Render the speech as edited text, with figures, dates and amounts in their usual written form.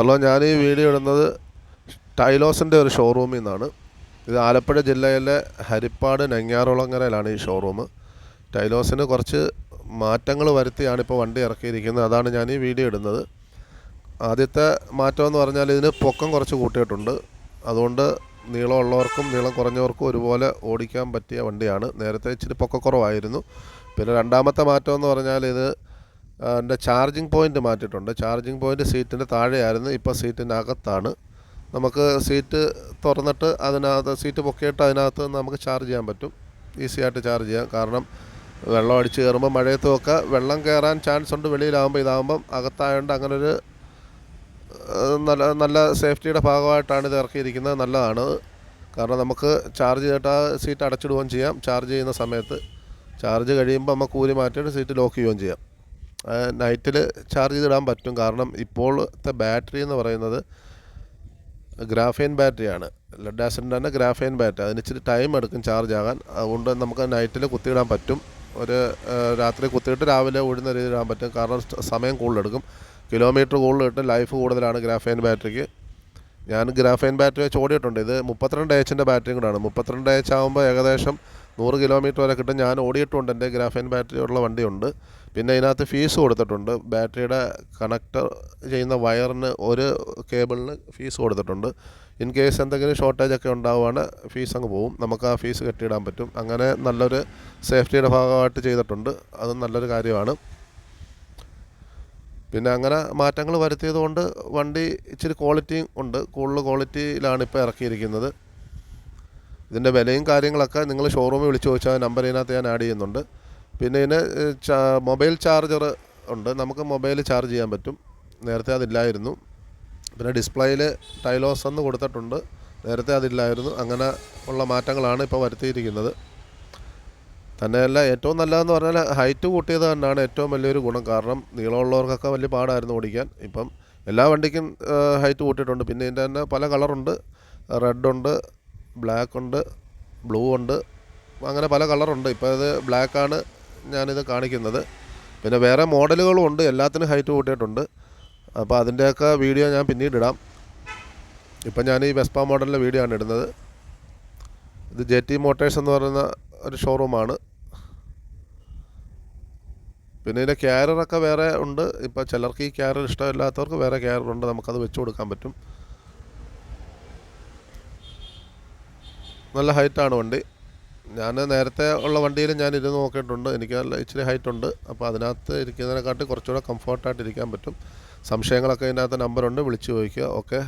Hello, ഞാൻ ഈ video ഇടുന്നത് ടൈലോസിൻ്റെ ഒരു ഷോറൂമിൽ നിന്നാണ്. ഇത് ആലപ്പുഴ ജില്ലയിലെ ഹരിപ്പാട് നെഞ്ഞാറുളങ്ങരയിലാണ് ഈ ഷോറൂം. ടൈലോസിന് കുറച്ച് മാറ്റങ്ങൾ വരുത്തിയാണ് ഇപ്പോൾ വണ്ടി ഇറക്കിയിരിക്കുന്നത്. അതാണ് ഞാൻ ഈ വീഡിയോ ഇടുന്നത്. ആദ്യത്തെ മാറ്റം എന്ന് പറഞ്ഞാൽ ഇതിന് പൊക്കം കുറച്ച് കൂട്ടിയിട്ടുണ്ട്. അതുകൊണ്ട് നീളമുള്ളവർക്കും നീളം കുറഞ്ഞവർക്കും ഒരുപോലെ ഓടിക്കാൻ പറ്റിയ വണ്ടിയാണ്. നേരത്തെ ഇച്ചിരി പൊക്കക്കുറവായിരുന്നു. പിന്നെ രണ്ടാമത്തെ മാറ്റം എന്ന് പറഞ്ഞാൽ എൻ്റെ ചാർജിങ് പോയിൻ്റ് മാറ്റിയിട്ടുണ്ട്. ചാർജിങ് പോയിൻ്റ് സീറ്റിൻ്റെ താഴെയായിരുന്നു, ഇപ്പോൾ സീറ്റിൻ്റെ അകത്താണ്. നമുക്ക് സീറ്റ് തുറന്നിട്ട് അതിനകത്ത് സീറ്റ് പൊക്കിയിട്ട് അതിനകത്ത് നമുക്ക് ചാർജ് ചെയ്യാൻ പറ്റും. ഈസി ആയിട്ട് ചാർജ് ചെയ്യാം. കാരണം വെള്ളം അടിച്ച് കയറുമ്പോൾ മഴയത്തുമൊക്കെ വെള്ളം കയറാൻ ചാൻസ് ഉണ്ട്. വെളിയിലാകുമ്പോൾ ഇതാകുമ്പം അകത്തായതുകൊണ്ട് അങ്ങനൊരു നല്ല സേഫ്റ്റിയുടെ ഭാഗമായിട്ടാണ് ഇത് ഇറക്കിയിരിക്കുന്നത്. നല്ലതാണ്. കാരണം നമുക്ക് ചാർജ് ചെയ്തിട്ട് ആ സീറ്റ് അടച്ചിടുകയും ചെയ്യാം. ചാർജ് ചെയ്യുന്ന സമയത്ത് ചാർജ് കഴിയുമ്പോൾ നമുക്ക് ഊരി മാറ്റിയിട്ട് സീറ്റ് ലോക്ക് ചെയ്യുകയും ചെയ്യാം. നൈറ്റിൽ ചാർജ് ചെയ്തിടാൻ പറ്റും. കാരണം ഇപ്പോഴത്തെ ബാറ്ററി എന്ന് പറയുന്നത് ഗ്രാഫൈൻ ബാറ്ററിയാണ്. ലെഡ് ആസിഡിൻ്റെ തന്നെ ഗ്രാഫൈൻ ബാറ്ററി. അതിന് ഇച്ചിരി ടൈം എടുക്കും ചാർജ് ആകാൻ. അതുകൊണ്ട് നമുക്ക് നൈറ്റിൽ കുത്തിയിടാൻ പറ്റും. രാത്രി കുത്തിയിട്ട് രാവിലെ ഓടുന്ന രീതിയിൽ ഇടാൻ പറ്റും. കാരണം സമയം കൂടുതലെടുക്കും, കിലോമീറ്റർ കൂടുതൽ കിട്ടും, ലൈഫ് കൂടുതലാണ് ഗ്രാഫൈൻ ബാറ്ററിക്ക്. ഞാൻ ഗ്രാഫൈൻ ബാറ്ററി വെച്ച് ഓടിയിട്ടുണ്ട്. ഇത് 32 എച്ചിൻ്റെ ബാറ്ററിയും കൂടാണ്. 32 എച്ച് ആകുമ്പോൾ ഏകദേശം 100 കിലോമീറ്റർ വരെ കിട്ടും. ഞാൻ ഓടിയിട്ടുണ്ട്. എൻ്റെ ഗ്രാഫൈൻ ബാറ്ററി ഉള്ള വണ്ടിയുണ്ട്. പിന്നെ ഇതിനകത്ത് ഫീസ് കൊടുത്തിട്ടുണ്ട്. ബാറ്ററിയുടെ കണക്ടർ ചെയ്യുന്ന വയറിന് ഒരു കേബിളിന് ഫീസ് കൊടുത്തിട്ടുണ്ട്. ഇൻ കേസ് എന്തെങ്കിലും ഷോർട്ടേജ് ഒക്കെ ഉണ്ടാവുകയാണ് ഫീസ് അങ്ങ് പോവും. നമുക്ക് ആ ഫീസ് കെട്ടിയിടാൻ പറ്റും. അങ്ങനെ നല്ലൊരു സേഫ്റ്റിയുടെ ഭാഗമായിട്ട് ചെയ്തിട്ടുണ്ട്. അതും നല്ലൊരു കാര്യമാണ്. പിന്നെ അങ്ങനെ മാറ്റങ്ങൾ വരുത്തിയത് കൊണ്ട് വണ്ടി ഇച്ചിരി ക്വാളിറ്റിയും ഉണ്ട്. കൂടുതൽ ക്വാളിറ്റിയിലാണ് ഇപ്പോൾ ഇറക്കിയിരിക്കുന്നത്. ഇതിൻ്റെ വിലയും കാര്യങ്ങളൊക്കെ നിങ്ങൾ ഷോറൂമിൽ വിളിച്ച് ചോദിച്ചാൽ നമ്പർ ഇതിനകത്ത് ഞാൻ ആഡ് ചെയ്യുന്നുണ്ട്. പിന്നെ ഇതിന് മൊബൈൽ ചാർജർ ഉണ്ട്. നമുക്ക് മൊബൈൽ ചാർജ് ചെയ്യാൻ പറ്റും. നേരത്തെ അതില്ലായിരുന്നു. പിന്നെ ഡിസ്പ്ലേയിൽ ടൈലോസ് എന്ന് കൊടുത്തിട്ടുണ്ട്. നേരത്തെ അതില്ലായിരുന്നു. അങ്ങനെ ഉള്ള മാറ്റങ്ങളാണ് ഇപ്പോൾ വരുത്തിയിരിക്കുന്നത്. തന്നെയല്ല, ഏറ്റവും നല്ലതെന്ന് പറഞ്ഞാൽ ഹൈറ്റ് കൂട്ടിയത് തന്നെയാണ് ഏറ്റവും വലിയൊരു ഗുണം. കാരണം നീളമുള്ളവർക്കൊക്കെ വലിയ പാടായിരുന്നു ഓടിക്കാൻ. ഇപ്പം എല്ലാ വണ്ടിക്കും ഹൈറ്റ് കൂട്ടിയിട്ടുണ്ട്. പിന്നെ ഇതിൻ്റെ തന്നെ പല കളറുണ്ട്. റെഡുണ്ട്, ബ്ലാക്ക് ഉണ്ട്, ബ്ലൂ ഉണ്ട്, അങ്ങനെ പല കളറുണ്ട്. ഇപ്പോൾ ഇത് ബ്ലാക്കാണ് ഞാനിത് കാണിക്കുന്നത്. പിന്നെ വേറെ മോഡലുകളും ഉണ്ട്. എല്ലാത്തിനും ഹൈറ്റ് കൂട്ടിയിട്ടുണ്ട്. അപ്പോൾ അതിൻ്റെയൊക്കെ വീഡിയോ ഞാൻ പിന്നീട് ഇടാം. ഇപ്പം ഞാൻ ഈ വെസ്പ മോഡലിൻ്റെ വീഡിയോ ആണ് ഇടുന്നത്. ഇത് JT മോട്ടേഴ്സ് എന്ന് പറയുന്ന ഒരു ഷോറൂമാണ്. പിന്നെ ഇതിൻ്റെ ക്യാരറൊക്കെ വേറെ ഉണ്ട്. ഇപ്പോൾ ചിലർക്ക് ഈ ക്യാരർ ഇഷ്ടമില്ലാത്തവർക്ക് വേറെ ക്യാരറുണ്ട്. നമുക്കത് വെച്ച് കൊടുക്കാൻ പറ്റും. നല്ല ഹൈറ്റാണ് വണ്ടി. ഞാൻ നേരത്തെ ഉള്ള വണ്ടിയിൽ ഞാൻ ഇരുന്ന് നോക്കിയിട്ടുണ്ട്. എനിക്ക് നല്ല ഇച്ചിരി ഹൈറ്റുണ്ട്. അപ്പോൾ അതിനകത്ത് ഇരിക്കുന്നതിനെക്കാട്ടി കുറച്ചുകൂടെ കംഫർട്ടായിട്ട് ഇരിക്കാൻ പറ്റും. സംശയങ്ങളൊക്കെ ഇതിനകത്ത് നമ്പറുണ്ട്, വിളിച്ച് ചോദിക്കുക. ഓക്കെ.